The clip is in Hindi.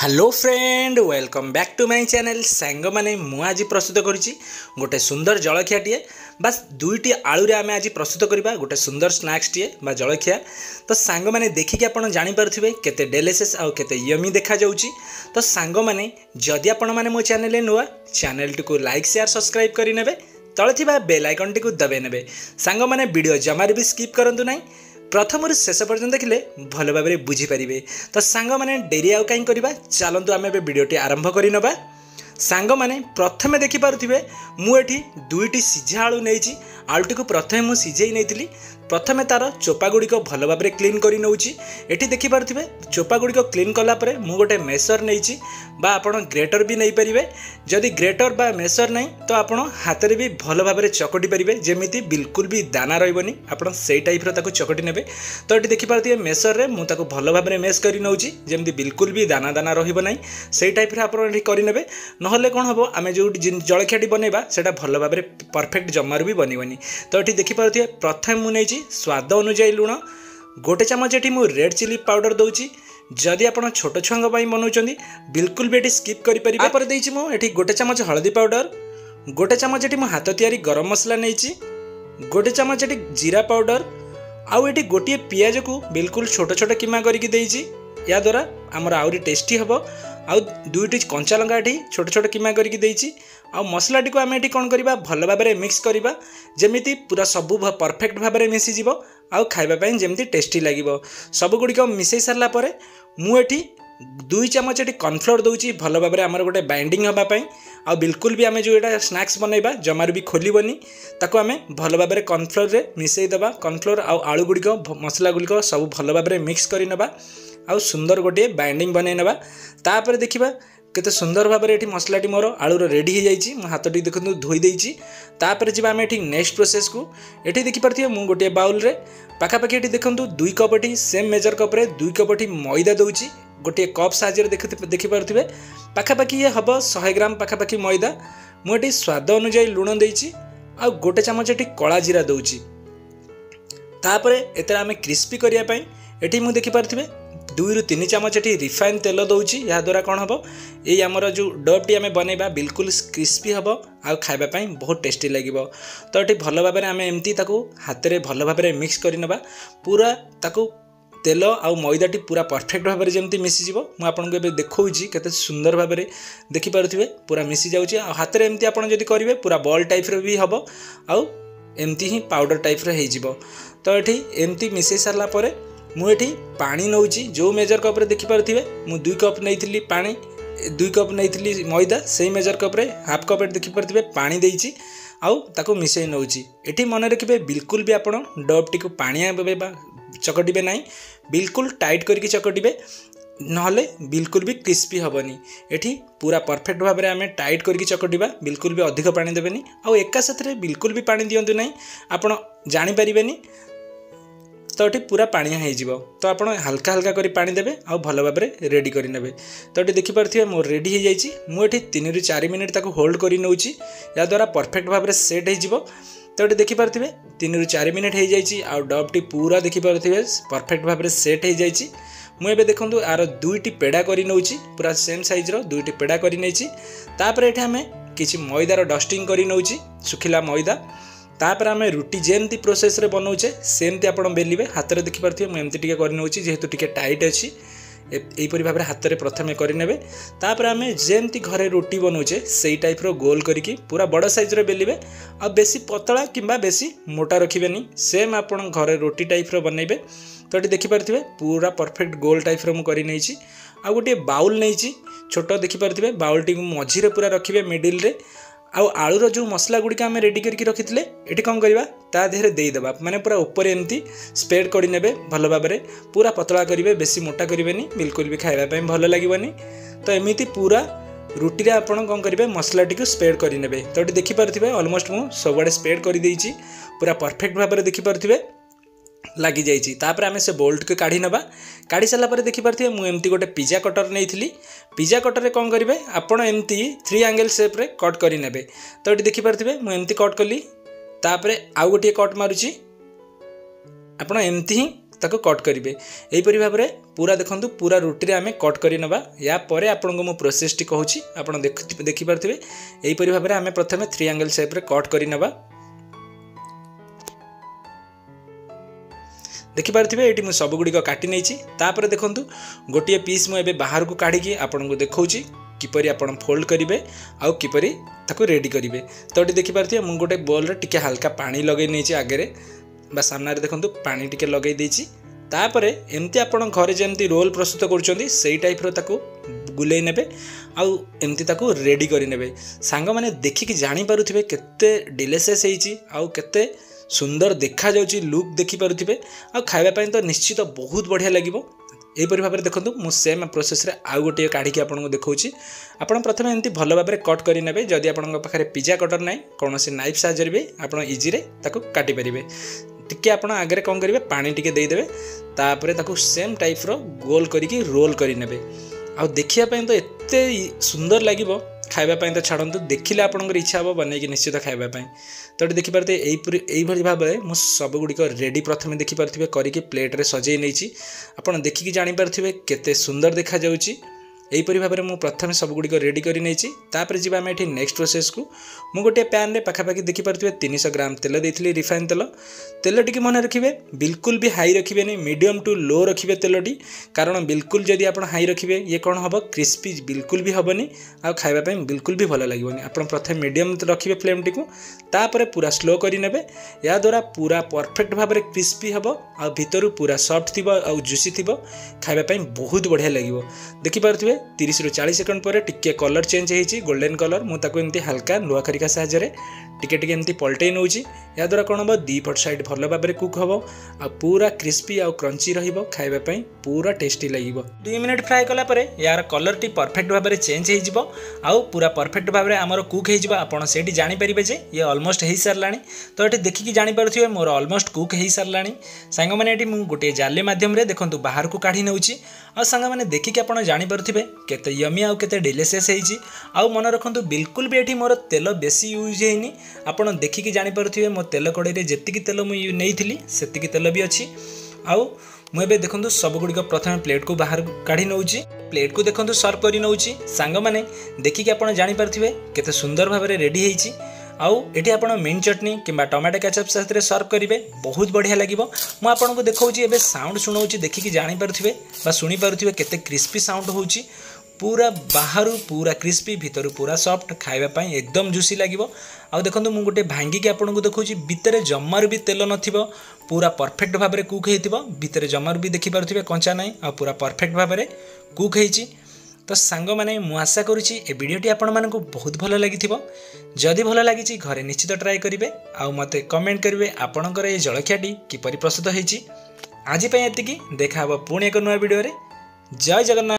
Hello friend welcome back to my channel song माने मु आज प्रस्तुत करुच्ची गोटे सुंदर जलखियाटे बस दुईटी आलू रे आमे आज प्रस्तुत करबा गोटे सुंदर स्नैक्स टे बा जलखिया। तो सांग माने देखिक आपण जानि पारुथिबे केते डेलिशियस आ केते यमी देखा जाउची। तो सांग माने जदि आपण माने मो चैनल रे नुआ चैनल को लाइक शेयर सब्सक्राइब करि नेबे तळे थिबा बेल आइकन टी को दबे नेबे। सांग माने वीडियो जमार भी स्किप करंतु नाही प्रथम शेष पर्यटन देखिले भल भाव में बुझीपारे। तो सांग मैंने डेरी आउ कहीं करवा चलतु आम भिडटी आरंभ कर नवा। सांग मैंने प्रथम देखिपे मुझे दुईटी सीझा आलू नहीं आलूटी को प्रथम मुझे सीझे नहीं प्रथम तार चोपा गुड़िक भल भाव में क्लीन कर नौची। एटी देखिपे चोपा गुड़िक क्लीन कलापर मु गोटे मेसर नहीं बा आपण ग्रेटर भी नहीं पारे। जदि ग्रेटर बा मेसर नहीं तो आपण हाथ में भी भल भाव में चकटी पारे जमी बिल्कुल भी दाना रही आप टाइप चकटी ने। तो ये देखिपे मेसर रे मुझे भल भाव में मेस कर नौची जमी बिल्कुल भी दाना दाना रही से टाइप करेंगे नहले कौन हम आम जो जलखियाटी बनवा से भल भाव में परफेक्ट जमार भी बनबनी। तो ये देखिपे प्रथम मुझे स्वाद अनुजाई लुण गोटे चामच ये मुझे रेड चिली पाउडर दूची। जदि आप छोट छुआ बनाऊँ बिल्कुल भी ये स्किप करें। गोटे चामच हल्दी पाउडर गोटे चामच ये हाथ तैयारी गरम मसला नहीं गोटे चामच ये जीरा पाउडर आउ ये गोटे पियाज को बिल्कुल छोट छोट कीमा करके या द्वारा आमर आहरी टेस्टी हम। आउ दुईटी कंचा लंका ये छोट छोट कीमा करके आ मसलाटी को आम ये कौन करवा भल भाव में मिक्स करवा जमी पूरा सब परफेक्ट भाव में मिसीज आउ खावाई जमी टेस्टी लगे। सबगुड़िक मिसई सारापर मुझे 2 चामच ये कॉर्नफ्लोर दूची भल भाव में आमर गोटे बाइंडिंग हाँपाई आ बिल्कुल भी आम जो यहाँ स्नैक्स बनवा जमार भी खोलबनी ताको आम भल भाव में कॉर्नफ्लोर रे मिसईदबा। कॉर्नफ्लोर आउ आलू गुड़िक मसला गुड़िक सब भल भाव में मिक्स करनवा आउ सुंदर गोटे बाइंडिंग बनई नवा। तापर देखिबा केते सुंदर भाव में ये मसलाटी मोर आलूर रेडी हो जाइए मो हाथ टी देखो धोई देइछि। तापर जी आम ये नेक्स्ट प्रोसेस को ये देखिपे मुझे गोटे बाउल रे पाखापाखि ये देखो 2 कप सेम मेजर कप रे 2 कप मैदा दूची गोटे कप साहाଯ୍य देखिपे पाखापाखि ये हम 100 ग्राम पाखापाखि मैदा मुझे स्वाद अनुजाई लुण देइछि आ गोटे चामच ये कला जीरा दूची। तापर एते आम क्रिस्पी करने ये मुझे देखिपे 2 ରୁ 3 चामच ये रिफाइन तेल दूची। या द्वारा कौन हम ये आमर जो डबटी आम बनवा बिल्कुल क्रिस्पी हम आ खावाई बहुत टेस्टी लगे। तो ये भल भाव में आम एमती हाथ में भल भाव में मिक्स करनवा पूरा ताकू तेल आउ मैदाटी पूरा परफेक्ट भाव में जमी मिसीज मुझे देखा केते सुंदर भाव में देखिपे पूरा मिसी जाऊँगी। हाथ में एमती आप करेंगे पूरा बॉल टाइप भी हम आउ एमती ही पाउडर टाइप हो। तो ये एमती मिसई सारापर मुझे पानी नौची जो मेजर कप देखिपे मु 2 कप नहीं पानी 2 कप नहीं मैदा से मेजर कप हाफ कप देखिपे पानी देइछि आउ ताको मिसई नौची। एठी मन रखिबे बिल्कुल भी आपण डबटी को पानिया चकटिबे नहीं बिल्कुल टाइट करके चकटिबे नहले बिल्कुल भी क्रिस्पी हेनी। एठी पूरा परफेक्ट भाव में आम टाइट करके चकटिबा बिल्कुल भी अधिक पानी देवेनी आउ एका साथ बिल्कुल भी पानी दिंतु नहीं आपण जानीपारे। तो ये पूरा पानिया हो तो आप हल्का हल्का कर पानी देवे आ भल भाव में रेडी करे। तो ये देखिपे मोर रेडी हो जाइए मुझे 3 ରୁ 4 मिनट ताको होल्ड कर नौची या द्वारा परफेक्ट भाव में सेट हो। तो ये देखिपे 3 ରୁ 4 मिनट हो जाइए आ डबटी पूरा देखिपे परफेक्ट भाव में सेट हो जाइए। मुझे देखूँ आर 2टी पेड़ा कर नौची पूरा सेम साइज 2टी पेड़ा कर नहीं। तापर ये आम किसी मैदार डस्टिंग कर नौची सुखिला मैदा। तापर आम रुटी जमती प्रोसेस रे बनाऊे सेमती आप बेलिए हाथ में देखिपे मुझे टी कर नौची जेहेतु टी टाइट अच्छी यहीपरी भाव में हाथ में प्रथम करें। तापर आम जमती घरे रुटी बनाऊे से टाइप गोल करके पूरा बड़ साइज बेलिए आ बेसी पतला किंबा बेसी मोटा रखिबेनी सेम आप घरे रोटी टाइप बनइबे। तो ये देखिपे पूरा परफेक्ट गोल टाइप मुझे नहीं आ गोटे बाउल नहीं छोट देखिपे बाउल टी मझीरे पूरा रखिए मिडिल रे आलूर जो मसला गुड़िक आम रेडी करके रखी ये कौन करवा ता देहरे देदेबा माने पूरा ऊपर एमती स्प्रेड करने भल भाव में पूरा पतला करेंगे बेसी मोटा करेंगे बिल्कुल भी खावाई भल लगे। तो एमती पूरा रुटी रे आपन कौन करेंगे मसलाटी को स्प्रेड करने। तो ये देखिपे ऑलमोस्ट मुझे सबुआड़े स्प्रेड कर देइछि पूरा परफेक्ट भाव में देखिपे लगी जाइए। तापर आम से बोल्ट को काढ़ी नवा काढ़ी सारापर देखिपे मुझे गोटे पिज्जा कटर नहीं पिज्जा कटर रे कौन करेंगे आपड़ एमती 3 एंगल शेप रे कट करे। तो ये देखिपे मुझे कट कली तापर आउ गोटे कट मारुची आप एमती ही ताको कट करेंगे यहीपरी भाव में पूरा देखो पूरा रुटी आम कट कर नवा या परे आपको मु प्रोसेस टी कहूँ आप देखिपे यहीपरी भाव में आम प्रथम ट्रायंगल शेप रे कट कर नवा देखिपे ये मुझे सबुगुड़िक काटी नहीं देखूँ गोटे पीस मुझे बाहर को काढ़ी आपको देखा किपरि आपण फोल्ड करेंगे आउ किपरि ताको रेडी करेंगे तो ये देखिपे मुझे गोटे बोल टिके हल्का पानी लगे नहीं आगे बा सामने देखूँ पानी टिके लगे देछि तापर एमती आप घर जमी रोल प्रस्तुत कर टाइप रो गुले ने आउ एमती ताको रेडी करे सांग मैंने देखिकी जानीपे केते डिलिशियस आउ केते सुंदर देखा जाउची लुक देखिपे आ खाइबा तो निश्चित बहुत बढ़िया लगे यहीपरी भाव में देखो मुझे सेम प्रोसेस रे आउ गोटे काढ़ी आपको देखा आप प्रथम एमती भल भाव में कट करेंगे जदि आपे पिज्जा कटर ना कौन नाइफ साहाଯ୍य भी आप इजी काटिपारे टिके आप आगे कौन करेंगे पानी टिके देदेवे तापर ताकू सेम टाइप रो गोल करिकी रोल करेंगे आ देखियापी तो एते सुंदर लगे खाइबापी तो छाड़ू देखिले आपंकर इच्छा हम बनई निश्चित खाइबापी तो ये देखिपे यही भाव में मुझ सबुगुड़िक रेडी प्रथम देखिपे करके प्लेट्रे सजे नहीं आप देखिकी जानीपे केते सुंदर देखा जाउची यहीपरी भाव में मुझे प्रथम सबुगुड़िक रेडी कर नहीं जी आम ये नेक्स्ट प्रोसेस को मुझे गोटे पैन रे पाखापाखि देखिपे 300 ग्राम तेल देती रिफाइन तेल टी मन रखिए बिल्कुल भी हाई रखिए मीडियम टू लो रखिए तेलटी कारण बिल्कुल जदि आप हाई रखिए ये कौन हम क्रिस्पी बिल्कुल भी हेनी आ खाइबापी बिल्कुल भी भल लगे आप प्रथम मीडियम रखिए फ्लेम टी तापर पूरा स्लो करेंगे या द्वारा पूरा परफेक्ट भाव में क्रिस्पी हम आ भितर पूरा सॉफ्ट थी जूसी थी खाइबापी बहुत बढ़िया लगे देखिपे 30 ରୁ 40 सेकंड पर टिके कलर चेंज होती गोल्डन कलर मुझे एमती हल्का लुआ खरिका साहाଯ୍य टिके टिके एमती पलटई नौ या द्वारा कौन हम दी पट साइड भल भाव में कुक हम आ पूरा क्रिस्पी आउ क्रंची खाइबापी पूरा टेस्टी लगे 2 मिनट फ्राए कलापर यार कलर टी परफेक्ट भाव में चेंज हो आउ पूरा परफेक्ट भाव में आमर कुक हो आपड़ से जानीपारे जे ये ऑलमोस्ट हो सारा तो ये देखिकी जानीपे मोर ऑलमोस्ट कुक हो सारा सांग मैंने ये गोटे जाली मध्यम देखो बाहर को काढ़ी नौ आ सांग मैंने देखिकी आप जानीपे केते यमी आउ केते डिलिशियस होइछि आउ मन रखंतु बिल्कुल भी एठी मोर तेल बेसी यूज हेनी आपण देखिकी जानि परथिबे मो तेल कड़े रे जेतिकी तेल मु नेइथिली सेतिकी तेल भी अछि आउ मु एबे देखंतु सब गुडी प्रथम प्लेट को बाहर काढी नउछि प्लेट को देखंतु सर्व करी नउछि सांग माने देखिकी आपण जानि परथिबे केते सुंदर भाबरे रेडी हेइछि आउ एठी आपण मिंट चटनी किंबा टमाटो केचप साथ रे सर्व करिवे बहुत बढ़िया लागिवो मु आपन को देखौछि एबे साउंड सुनौछि देखिकी जानि परथिबे बा सुनी परथिबे केते क्रिस्पी साउंड होउछि पूरा बाहर पूरा क्रिस्पी भितर पूरा सॉफ्ट खाइबापी एकदम जूसी लगे आउ देखो मुझे गोटे भांगिकी आपको देखा भितर जमार भी तेल नथिबो पूरा परफेक्ट भाव में कुक होइतिबो भितर जमार भी देखिपे कंचा ना आ पूरा परफेक्ट भाव में कुक होइछि तो सांग मैंने मु आशा करुँची ए वीडियोटी आपण मानकु बहुत भल लगी जदि भल लगी घरे निश्चित ट्राए करेंगे आउ मते कमेंट करेंगे आपणकर ये जलखियाटी किपरि प्रस्तुत होइछि आज एतिकी देखा पुणी एक नुआ वीडियो रे जय जगन्नाथ।